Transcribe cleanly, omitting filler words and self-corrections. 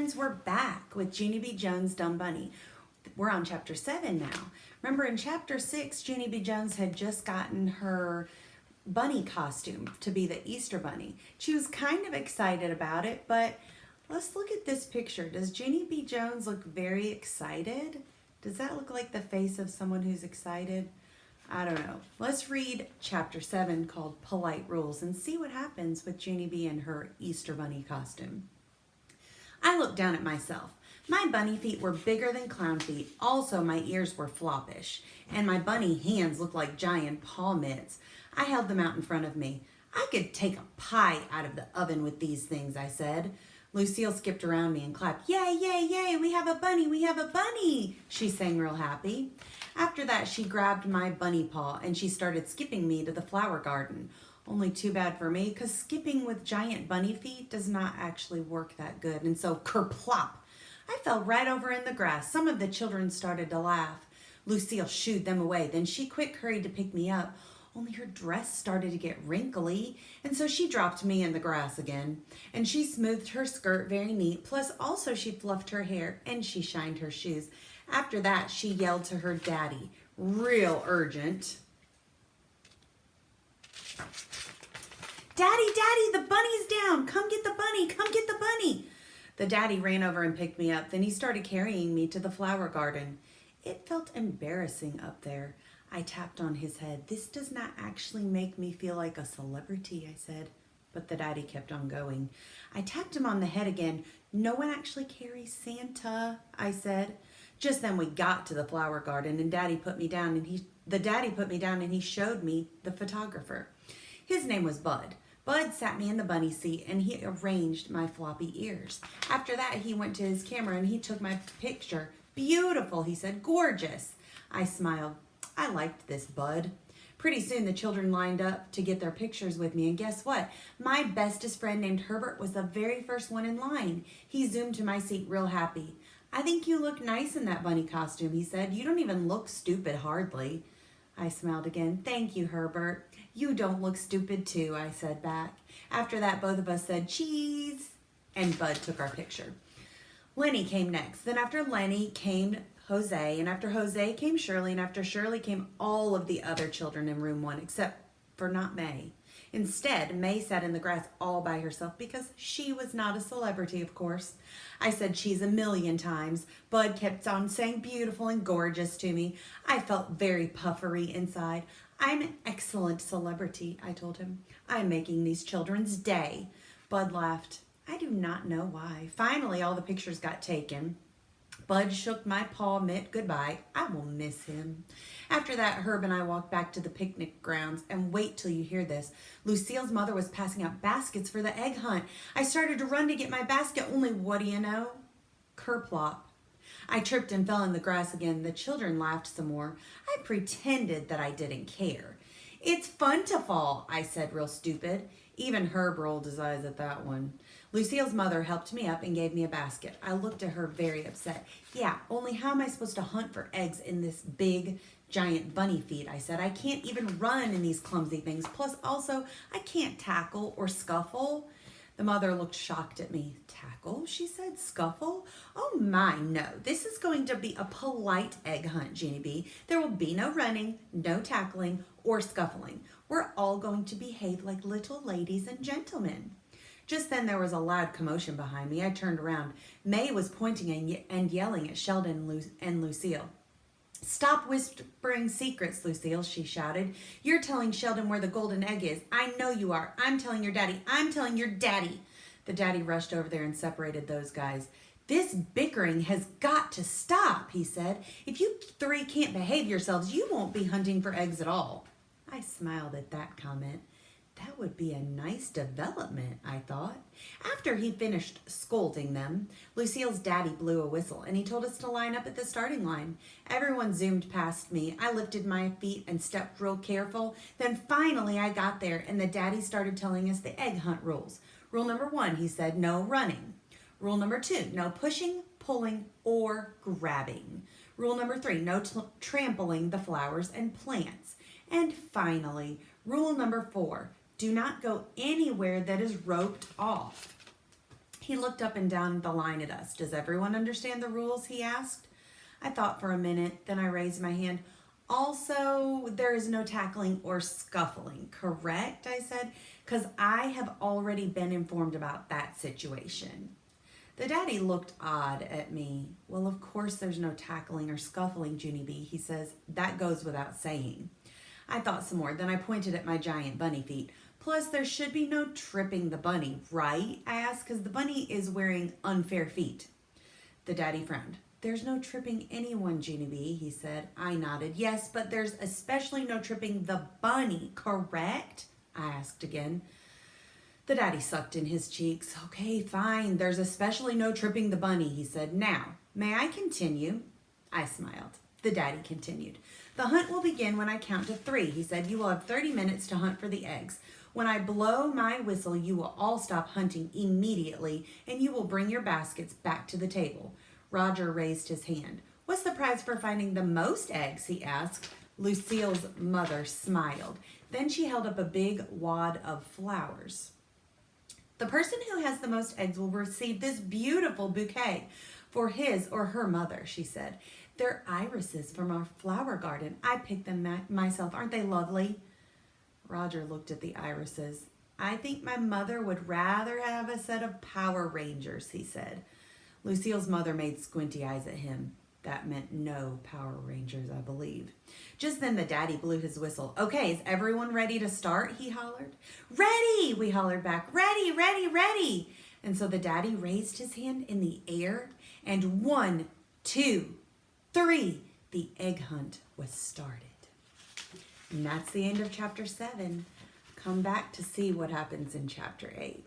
friends, we're back with Junie B. Jones' Dumb Bunny. We're on chapter 7 now. Remember in chapter 6, Junie B. Jones had just gotten her bunny costume to be the Easter Bunny. She was kind of excited about it, but let's look at this picture. Does Junie B. Jones look very excited? Does that look like the face of someone who's excited? I don't know. Let's read chapter 7 called Polite Rules and see what happens with Junie B. in her Easter Bunny costume. I looked down at myself. My bunny feet were bigger than clown feet. Also, my ears were floppish, and my bunny hands looked like giant paw mitts. I held them out in front of me. I could take a pie out of the oven with these things, I said. Lucille skipped around me and clapped. Yay, yay, yay, we have a bunny, we have a bunny, she sang real happy. After that, she grabbed my bunny paw and she started skipping me to the flower garden. Only too bad for me, because skipping with giant bunny feet does not actually work that good. And so, kerplop, I fell right over in the grass. Some of the children started to laugh. Lucille shooed them away. Then she quick hurried to pick me up. Only her dress started to get wrinkly, and so she dropped me in the grass again. And she smoothed her skirt very neat, plus also she fluffed her hair and she shined her shoes. After that, she yelled to her daddy, real urgent. Daddy, Daddy, the bunny's down. Come get the bunny. Come get the bunny. The daddy ran over and picked me up. Then he started carrying me to the flower garden. It felt embarrassing up there. I tapped on his head. This does not actually make me feel like a celebrity, I said. But the daddy kept on going. I tapped him on the head again. No one actually carries Santa, I said. Just then we got to the flower garden and the daddy put me down and he showed me the photographer. His name was Bud. Bud sat me in the bunny seat and he arranged my floppy ears. After that, he went to his camera and he took my picture. Beautiful, he said, gorgeous. I smiled. I liked this, Bud. Pretty soon the children lined up to get their pictures with me, and guess what? My bestest friend named Herbert was the very first one in line. He zoomed to my seat real happy. I think you look nice in that bunny costume, he said. You don't even look stupid, hardly. I smiled again. Thank you, Herbert. You don't look stupid too, I said back. After that, both of us said cheese, and Bud took our picture. Lenny came next. Then after Lenny came Jose, and after Jose came Shirley, and after Shirley came all of the other children in room 1, except for not May. Instead, May sat in the grass all by herself because she was not a celebrity, of course. I said cheese a million times. Bud kept on saying beautiful and gorgeous to me. I felt very puffery inside. I'm an excellent celebrity, I told him. I'm making these children's day. Bud laughed. I do not know why. Finally, all the pictures got taken. Bud shook my paw mitt goodbye. I will miss him. After that, Herb and I walked back to the picnic grounds, and wait till you hear this. Lucille's mother was passing out baskets for the egg hunt. I started to run to get my basket, only what do you know? Kerplop. I tripped and fell in the grass again. The children laughed some more. I pretended that I didn't care. It's fun to fall, I said real stupid. Even Herb rolled his eyes at that one. Lucille's mother helped me up and gave me a basket. I looked at her very upset. Yeah, only how am I supposed to hunt for eggs in this big, giant bunny feet, I said. I can't even run in these clumsy things. Plus, also, I can't tackle or scuffle. The mother looked shocked at me. Tackle, she said. Scuffle? Oh my, no. This is going to be a polite egg hunt, Junie B. There will be no running, no tackling, or scuffling. We're all going to behave like little ladies and gentlemen. Just then there was a loud commotion behind me. I turned around. May was pointing and yelling at Sheldon and Lucille. Stop whispering secrets, Lucille, she shouted. You're telling Sheldon where the golden egg is. I know you are. I'm telling your daddy. I'm telling your daddy. The daddy rushed over there and separated those guys. This bickering has got to stop, he said. If you three can't behave yourselves, you won't be hunting for eggs at all. I smiled at that comment. That would be a nice development, I thought. After he finished scolding them, Lucille's daddy blew a whistle and he told us to line up at the starting line. Everyone zoomed past me. I lifted my feet and stepped real careful. Then finally I got there and the daddy started telling us the egg hunt rules. Rule number 1, he said, no running. Rule number 2, no pushing, pulling, or grabbing. Rule number 3, no trampling the flowers and plants. And finally, rule number 4, do not go anywhere that is roped off. He looked up and down the line at us. Does everyone understand the rules? He asked. I thought for a minute, then I raised my hand. Also, there is no tackling or scuffling, correct? I said, because I have already been informed about that situation. The daddy looked odd at me. Well, of course there's no tackling or scuffling, Junie B. He says, that goes without saying. I thought some more, then I pointed at my giant bunny feet. Plus, there should be no tripping the bunny, right? I asked, because the bunny is wearing unfair feet. The daddy frowned. There's no tripping anyone, Junie B, he said. I nodded. Yes, but there's especially no tripping the bunny, correct? I asked again. The daddy sucked in his cheeks. Okay, fine. There's especially no tripping the bunny, he said. Now, may I continue? I smiled. The daddy continued. The hunt will begin when I count to 3, he said. You will have 30 minutes to hunt for the eggs. When I blow my whistle, you will all stop hunting immediately, and you will bring your baskets back to the table. Roger raised his hand. What's the prize for finding the most eggs? He asked. Lucille's mother smiled. Then she held up a big wad of flowers. The person who has the most eggs will receive this beautiful bouquet for his or her mother, she said. They're irises from our flower garden. I picked them myself. Aren't they lovely? Roger looked at the irises. I think my mother would rather have a set of Power Rangers, he said. Lucille's mother made squinty eyes at him. That meant no Power Rangers, I believe. Just then the daddy blew his whistle. Okay, is everyone ready to start? He hollered. Ready, we hollered back. Ready, ready, ready. And so the daddy raised his hand in the air, and 1, 2, 3, the egg hunt was started. And that's the end of chapter 7. Come back to see what happens in chapter 8.